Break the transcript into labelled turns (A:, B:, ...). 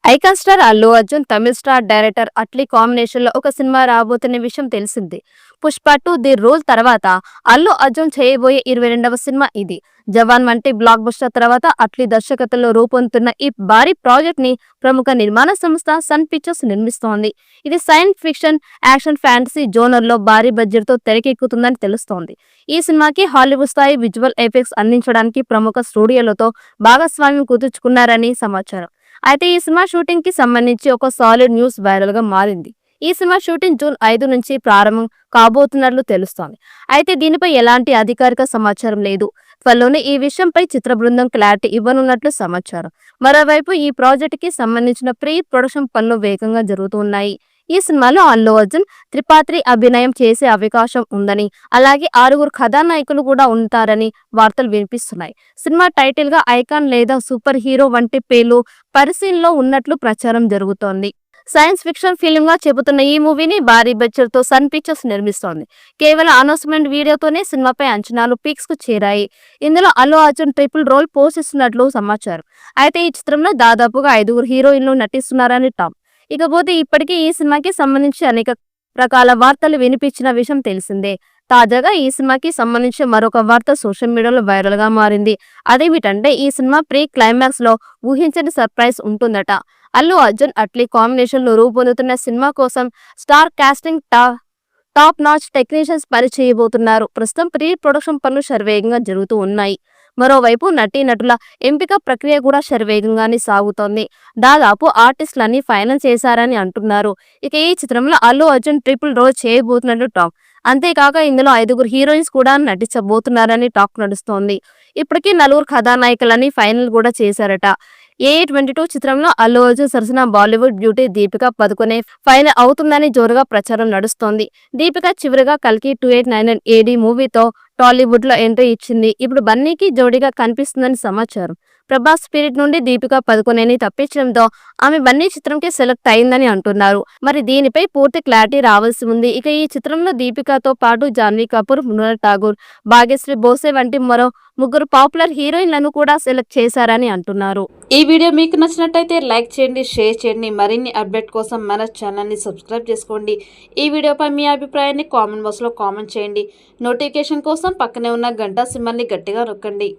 A: Icon star Allu Arjun, తమిళ star director Atlee combination లో ఒక cinema రాబోతున్న విషయం తెలిసింది. పుష్ప 2 ది రూల్ తర్వాత అల్లు అర్జున్ చేయబోయే 22వ సినిమా ఇది. జవాన్ వంటి బ్లాక్ బస్టర్ తర్వాత అట్లీ దర్శకత్వంలో రూపొందుతున్న ఈ భారీ ప్రాజెక్ట్ ని ప్రముఖ నిర్మాణ సంస్థ సన్ పిక్చర్స్ నిర్మిస్తోంది. ఇది science fiction, action, fantasy genre లో భారీ బడ్జెట్ తో తెరకెక్కుతుందని తెలుస్తోంది. ఈ సినిమాకి హాలీవుడ్ స్థాయి విజువల్ ఎఫెక్ట్స్ అందించడానికి ప్రముఖ స్టూడియోలతో భాగస్వామ్యం కుదుర్చుకున్నారని సమాచారం. అయితే ఈ సినిమా షూటింగ్ కి సంబంధించి ఒక సాలిడ్ న్యూస్ వైరల్ గా మారింది. ఈ సినిమా షూటింగ్ జూన్ 5 నుంచి ప్రారంభం కాబోతున్నట్లు తెలుస్తోంది. అయితే దీనిపై ఎలాంటి అధికారిక సమాచారం లేదు. త్వరలోనే ఈ విషయంపై చిత్ర బృందం క్లారిటీ ఇవ్వనున్నట్లు సమాచారం. మరోవైపు ఈ ప్రాజెక్ట్ కి సంబంధించిన ప్రీ ప్రొడక్షన్ పనులు వేగంగా జరుగుతున్నాయి. ఈ సినిమాలో అల్లు అర్జున్, త్రిపాత్రి అభినయం చేసే అవకాశం ఉందని, అలాగే 6 కథానాయకులు కూడా ఉంటారని వార్తలు వినిపిస్తున్నాయి. సినిమా టైటిల్ గా ఐకాన్ లేదా సూపర్ హీరో వంటి పేర్లు పరిశీలనలో ఉన్నట్లు ప్రచారం జరుగుతోంది. సైన్స్ ఫిక్షన్ ఫిల్మ్ గా చెబుతున్న ఈ మూవీని భారీ బడ్జెట్ తో సన్ పిక్చర్స్ నిర్మిస్తోంది. కేవలం అనౌన్స్మెంట్ వీడియోతోనే సినిమాపై అంచనాలు పీక్స్ కు చేరాయి. ఇందులో అల్లు అర్జున్ ట్రిపుల్ రోల్ పోషిస్తున్నట్లు సమాచారం. అయితే ఈ చిత్రంలో దాదాపుగా 5 హీరోయిన్లు నటిస్తున్నారని టాక్. ఇకపోతే ఇప్పటికే ఈ సినిమాకి సంబంధించి అనేక రకాల వార్తలు వినిపించిన విషయం తెలిసిందే. తాజాగా ఈ సినిమాకి సంబంధించి మరొక వార్త సోషల్ మీడియాలో వైరల్ గా మారింది. అదేమిటంటే ఈ సినిమా ప్రీ క్లైమాక్స్ లో ఊహించని సర్ప్రైజ్ ఉంటుందట. అల్లు అర్జున్, అట్లీ కాంబినేషన్ లో రూపొందుతున్న సినిమా కోసం star casting top notch technicians పని చేయబోతున్నారు. ప్రస్తుతం ప్రీ ప్రొడక్షన్ పనులు శరవేగంగా జరుగుతూ ఉన్నాయి. మరోవైపు నటుల ఎంపిక ప్రక్రియ కూడా శరవేగంగానే సాగుతోంది. దాదాపు ఆర్టిస్టులన్నీ ఫైనల్ చేశారని అంటున్నారు. ఇక ఈ చిత్రంలో అల్లు అర్జున్ ట్రిపుల్ రోల్ చేయబోతున్నట్లు టాక్. అంతేకాక ఇందులో 5 హీరోయిన్స్ కూడా నటించబోతున్నారని టాక్ నడుస్తోంది. ఇప్పటికీ 4 కథానాయకులని ఫైనల్ కూడా చేశారట. AA22 చిత్రంలో అల్లు అర్జున్ సరసన బాలీవుడ్ బ్యూటీ దీపిక పదుకొనే ఫైనల్ అవుతుందని జోరుగా ప్రచారం నడుస్తోంది. దీపిక చివరిగా కల్కి 2899 AD మూవీతో టాలీవుడ్ లో ఎంట్రీ ఇచ్చింది. ఇప్పుడు బన్నీకి జోడీగా కనిపిస్తుందని సమాచారం. ప్రభాస్ స్పిరిట్ నుండి దీపిక పదుకొనేని తప్పించడంతో ఆమె బన్నీ చిత్రంకి సెలెక్ట్ అయిందని అంటున్నారు. మరి దీనిపై పూర్తి క్లారిటీ రావాల్సి ఉంది. ఇక ఈ చిత్రంలో దీపికతో పాటు జాన్వీ కపూర్, మృణాల్ ఠాగూర్, భాగ్యశ్రీ బోసే వంటి మరో 3 పాపులర్ హీరోయిన్లను కూడా సెలెక్ట్ చేశారని అంటున్నారు.
B: ఈ వీడియో మీకు నచ్చినట్టయితే లైక్ చేయండి, షేర్ చేయండి. మరిన్ని అప్డేట్ కోసం మన ఛానల్ని సబ్స్క్రైబ్ చేసుకోండి. ఈ వీడియోపై మీ అభిప్రాయాన్ని కామెంట్ బాక్స్లో కామెంట్ చేయండి. నోటిఫికేషన్ కోసం పక్కనే ఉన్న గంట సింబల్ని గట్టిగా నొక్కండి.